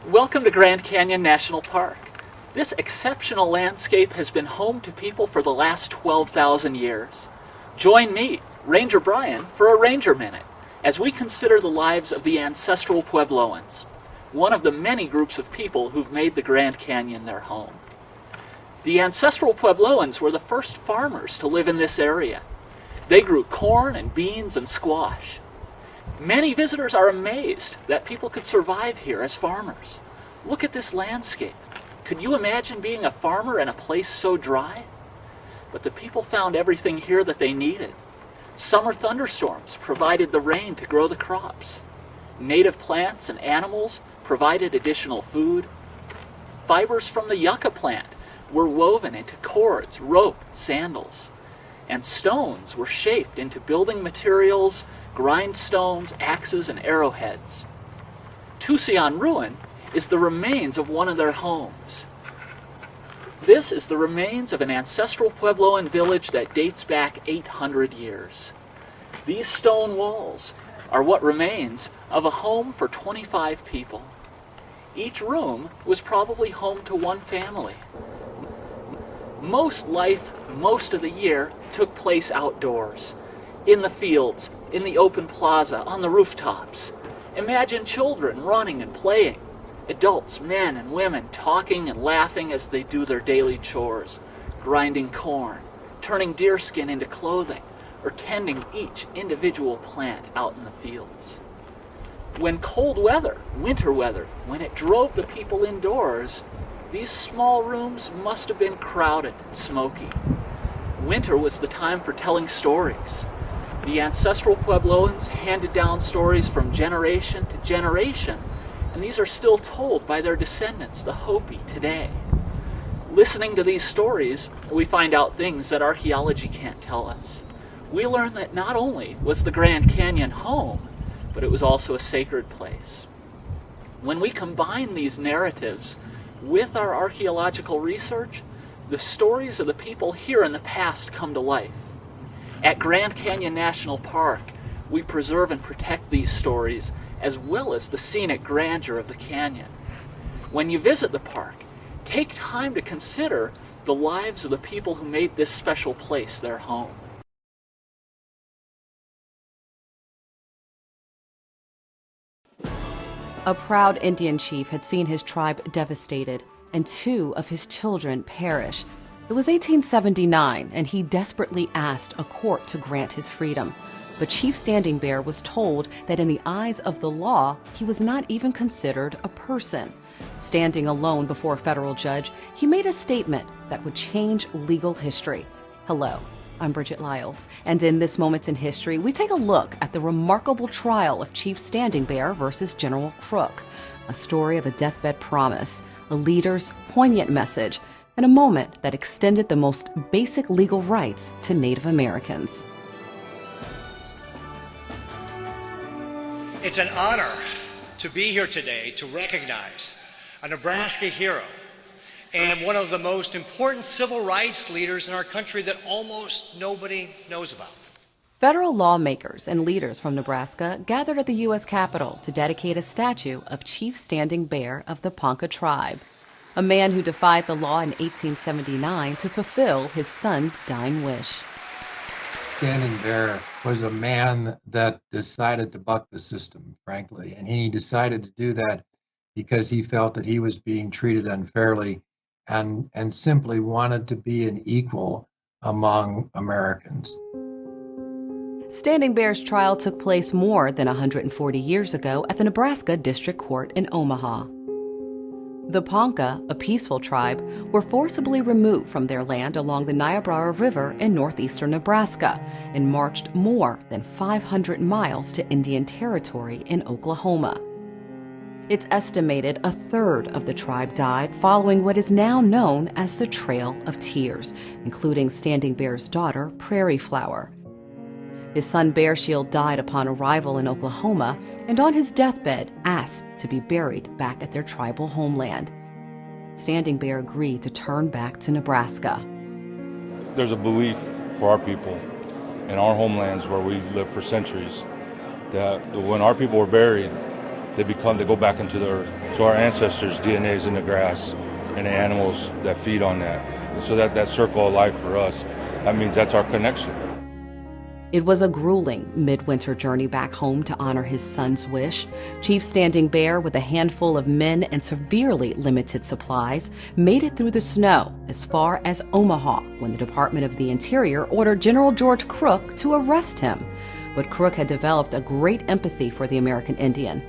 Welcome to Grand Canyon National Park. This exceptional landscape has been home to people for the last 12,000 years. Join me, Ranger Brian, for a Ranger Minute as we consider the lives of the ancestral Puebloans, one of the many groups of people who've made the Grand Canyon their home. The ancestral Puebloans were the first farmers to live in this area. They grew corn and beans and squash. Many visitors are amazed that people could survive here as farmers. Look at this landscape. Could you imagine being a farmer in a place so dry? But the people found everything here that they needed. Summer thunderstorms provided the rain to grow the crops. Native plants and animals provided additional food. Fibers from the yucca plant were woven into cords, rope, and sandals. And stones were shaped into building materials, grindstones, axes, and arrowheads. Tusayan Ruin is the remains of one of their homes. This is the remains of an ancestral Puebloan village that dates back 800 years. These stone walls are what remains of a home for 25 people. Each room was probably home to one family. Most life, most of the year, took place outdoors, in the fields, in the open plaza, on the rooftops. Imagine children running and playing, adults, men and women, talking and laughing as they do their daily chores, grinding corn, turning deerskin into clothing, or tending each individual plant out in the fields. When cold weather, winter weather, when it drove the people indoors, these small rooms must have been crowded and smoky. Winter was the time for telling stories. The ancestral Puebloans handed down stories from generation to generation, and these are still told by their descendants, the Hopi, today. Listening to these stories, we find out things that archaeology can't tell us. We learn that not only was the Grand Canyon home, but it was also a sacred place. When we combine these narratives with our archaeological research, the stories of the people here in the past come to life. At Grand Canyon National Park, we preserve and protect these stories as well as the scenic grandeur of the canyon. When you visit the park, take time to consider the lives of the people who made this special place their home. A proud Indian chief had seen his tribe devastated and 2 of his children perish. It was 1879, and he desperately asked a court to grant his freedom. But Chief Standing Bear was told that in the eyes of the law, he was not even considered a person. Standing alone before a federal judge, he made a statement that would change legal history. Hello, I'm Bridget Lyles, and in this Moments in History, we take a look at the remarkable trial of Chief Standing Bear versus General Crook, a story of a deathbed promise, a leader's poignant message, and a moment that extended the most basic legal rights to Native Americans. It's an honor to be here today to recognize a Nebraska hero and one of the most important civil rights leaders in our country that almost nobody knows about. Federal lawmakers and leaders from Nebraska gathered at the U.S. Capitol to dedicate a statue of Chief Standing Bear of the Ponca tribe, a man who defied the law in 1879 to fulfill his son's dying wish. Standing Bear was a man that decided to buck the system, frankly, and he decided to do that because he felt that he was being treated unfairly and simply wanted to be an equal among Americans. Standing Bear's trial took place more than 140 years ago at the Nebraska District Court in Omaha. The Ponca, a peaceful tribe, were forcibly removed from their land along the Niobrara River in northeastern Nebraska and marched more than 500 miles to Indian Territory in Oklahoma. It's estimated a third of the tribe died following what is now known as the Trail of Tears, including Standing Bear's daughter, Prairie Flower. His son Bear Shield died upon arrival in Oklahoma and on his deathbed asked to be buried back at their tribal homeland. Standing Bear agreed to turn back to Nebraska. There's a belief for our people in our homelands where we lived for centuries that when our people were buried, they go back into the earth. So our ancestors' DNA is in the grass and the animals that feed on that. And so that circle of life for us, that means that's our connection. It was a grueling midwinter journey back home to honor his son's wish. Chief Standing Bear, with a handful of men and severely limited supplies, made it through the snow as far as Omaha when the Department of the Interior ordered General George Crook to arrest him. But Crook had developed a great empathy for the American Indian.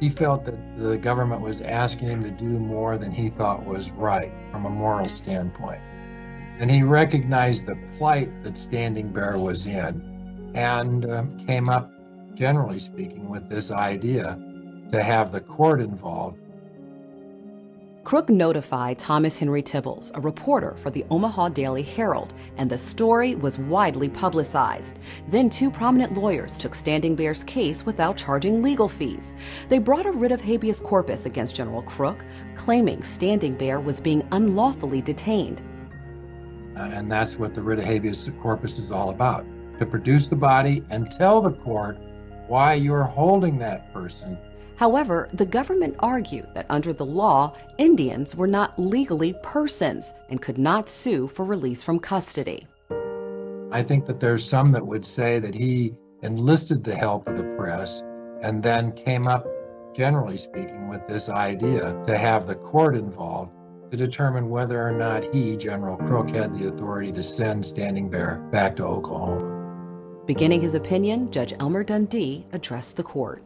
He felt that the government was asking him to do more than he thought was right from a moral standpoint. And he recognized the plight that Standing Bear was in and came up, generally speaking, with this idea to have the court involved. Crook notified Thomas Henry Tibbles, a reporter for the Omaha Daily Herald, and the story was widely publicized. Then 2 prominent lawyers took Standing Bear's case without charging legal fees. They brought a writ of habeas corpus against General Crook, claiming Standing Bear was being unlawfully detained. And that's what the writ of habeas corpus is all about, to produce the body and tell the court why you're holding that person. However, the government argued that under the law, Indians were not legally persons and could not sue for release from custody. I think that there's some that would say that he enlisted the help of the press and then came up, generally speaking, with this idea to have the court involved to determine whether or not he, General Crook, had the authority to send Standing Bear back to Oklahoma. Beginning his opinion, Judge Elmer Dundee addressed the court.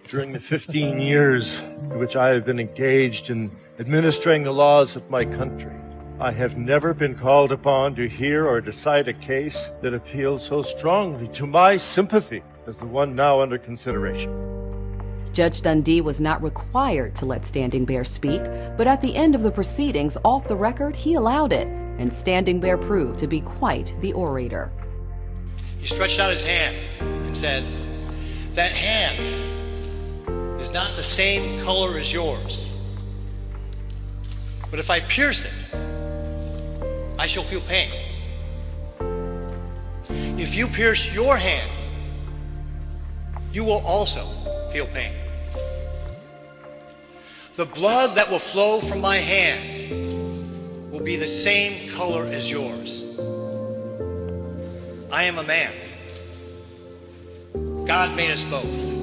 During the 15 years in which I have been engaged in administering the laws of my country, I have never been called upon to hear or decide a case that appealed so strongly to my sympathy as the one now under consideration. Judge Dundee was not required to let Standing Bear speak, but at the end of the proceedings, off the record, he allowed it, and Standing Bear proved to be quite the orator. He stretched out his hand and said, "That hand is not the same color as yours. But if I pierce it, I shall feel pain. If you pierce your hand, you will also feel pain. The blood that will flow from my hand will be the same color as yours. I am a man. God made us both."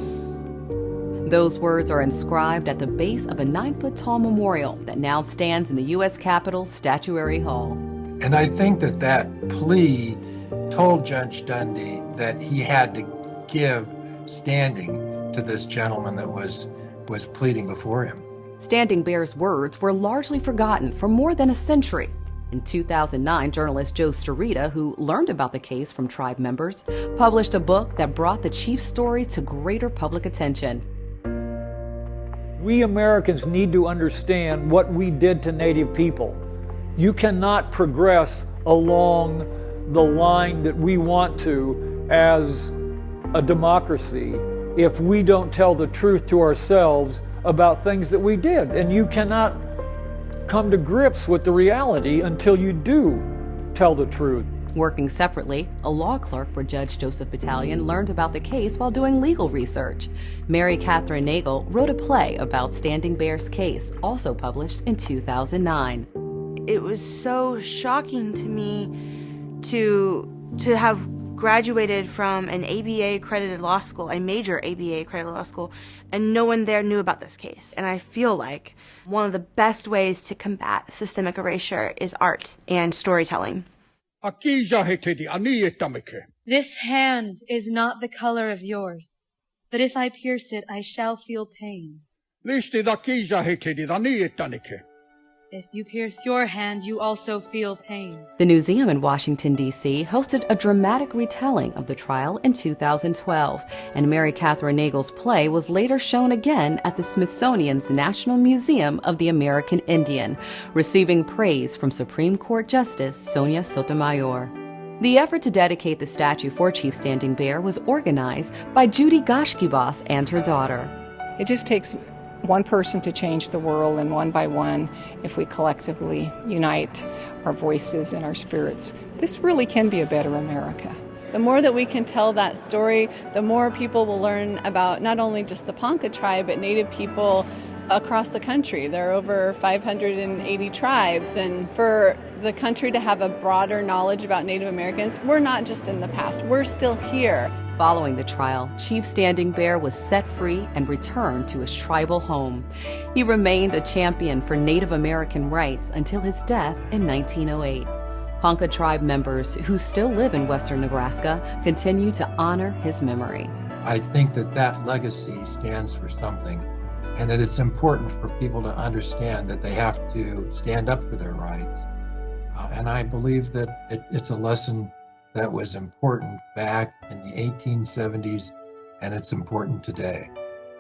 Those words are inscribed at the base of a 9-foot-tall memorial that now stands in the U.S. Capitol's Statuary Hall. And I think that that plea told Judge Dundee that he had to give standing to this gentleman that was pleading before him. Standing Bear's words were largely forgotten for more than a century. In 2009, journalist Joe Starita, who learned about the case from tribe members, published a book that brought the chief's story to greater public attention. We Americans need to understand what we did to Native people. You cannot progress along the line that we want to as a democracy if we don't tell the truth to ourselves about things that we did. And you cannot come to grips with the reality until you do tell the truth. Working separately, a law clerk for Judge Joseph Battalion learned about the case while doing legal research. Mary Catherine Nagel wrote a play about Standing Bear's case, also published in 2009. It was so shocking to me to have graduated from an ABA-accredited law school, a major ABA-accredited law school, and no one there knew about this case. And I feel like one of the best ways to combat systemic erasure is art and storytelling. This hand is not the color of yours, but if I pierce it, I shall feel pain. If you pierce your hand, you also feel pain. The museum in Washington, D.C. hosted a dramatic retelling of the trial in 2012, and Mary Catherine Nagel's play was later shown again at the Smithsonian's National Museum of the American Indian, receiving praise from Supreme Court Justice Sonia Sotomayor. The effort to dedicate the statue for Chief Standing Bear was organized by Judy Goshkibas and her daughter. It just takes one person to change the world, and one by one, if we collectively unite our voices and our spirits, this really can be a better America. The more that we can tell that story, the more people will learn about not only just the Ponca tribe, but Native people across the country. There are over 580 tribes, and for the country to have a broader knowledge about Native Americans, we're not just in the past, we're still here. Following the trial, Chief Standing Bear was set free and returned to his tribal home. He remained a champion for Native American rights until his death in 1908. Ponca tribe members who still live in western Nebraska continue to honor his memory. I think that that legacy stands for something, and that it's important for people to understand that they have to stand up for their rights. And I believe that it's a lesson that was important back in the 1870s, and it's important today.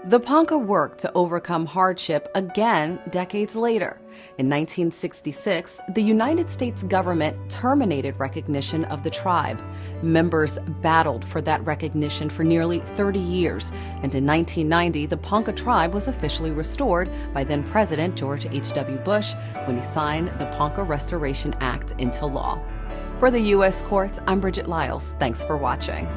The Ponca worked to overcome hardship again decades later. In 1966, the United States government terminated recognition of the tribe. Members battled for that recognition for nearly 30 years, and in 1990, the Ponca tribe was officially restored by then President George H.W. Bush when he signed the Ponca Restoration Act into law. For the U.S. Courts, I'm Bridget Lyles. Thanks for watching.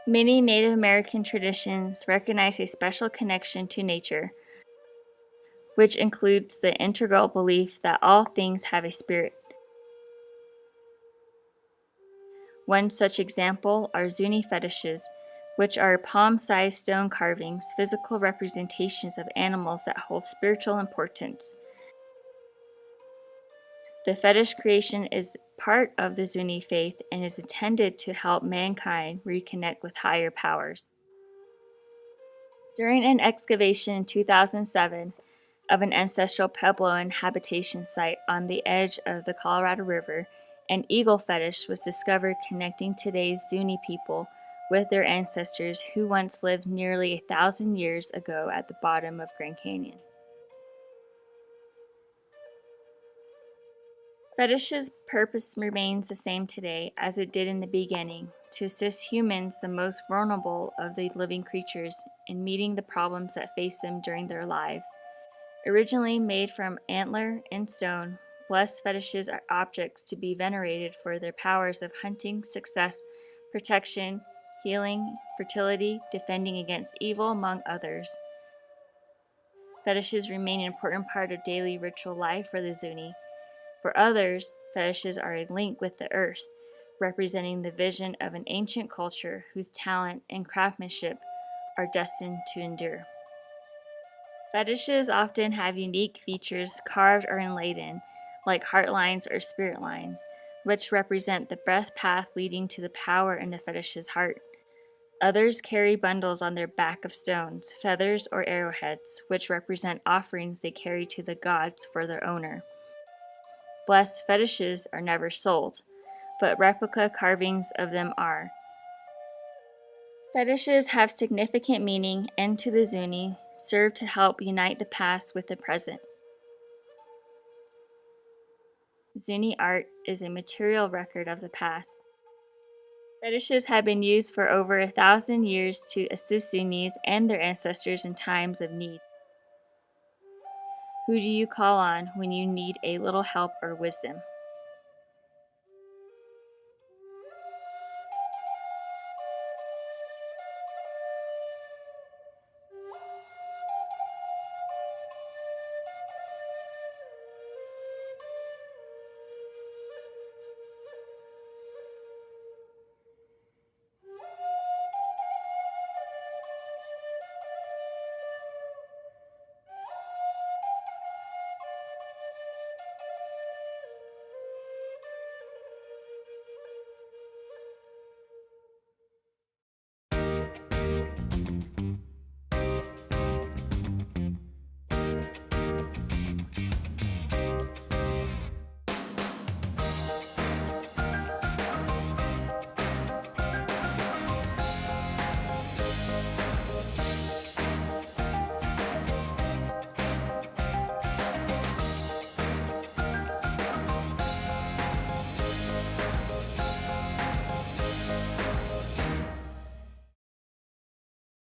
Many Native American traditions recognize a special connection to nature, which includes the integral belief that all things have a spirit. One such example are Zuni fetishes, which are palm-sized stone carvings, physical representations of animals that hold spiritual importance. The fetish creation is part of the Zuni faith and is intended to help mankind reconnect with higher powers. During an excavation in 2007 of an ancestral Puebloan habitation site on the edge of the Colorado River, an eagle fetish was discovered connecting today's Zuni people with their ancestors who once lived nearly 1,000 years ago at the bottom of Grand Canyon. Fetish's purpose remains the same today as it did in the beginning, to assist humans, the most vulnerable of the living creatures, in meeting the problems that face them during their lives. Originally made from antler and stone, blessed fetishes are objects to be venerated for their powers of hunting, success, protection, healing, fertility, defending against evil, among others. Fetishes remain an important part of daily ritual life for the Zuni. For others, fetishes are a link with the earth, representing the vision of an ancient culture whose talent and craftsmanship are destined to endure. Fetishes often have unique features carved or inlaid in, like heart lines or spirit lines, which represent the breath path leading to the power in the fetish's heart. Others carry bundles on their back of stones, feathers, or arrowheads, which represent offerings they carry to the gods for their owner. Blessed fetishes are never sold, but replica carvings of them are. Fetishes have significant meaning and to the Zuni serve to help unite the past with the present. Zuni art is a material record of the past. Fetishes have been used for over 1,000 years to assist Zunis and their ancestors in times of need. Who do you call on when you need a little help or wisdom?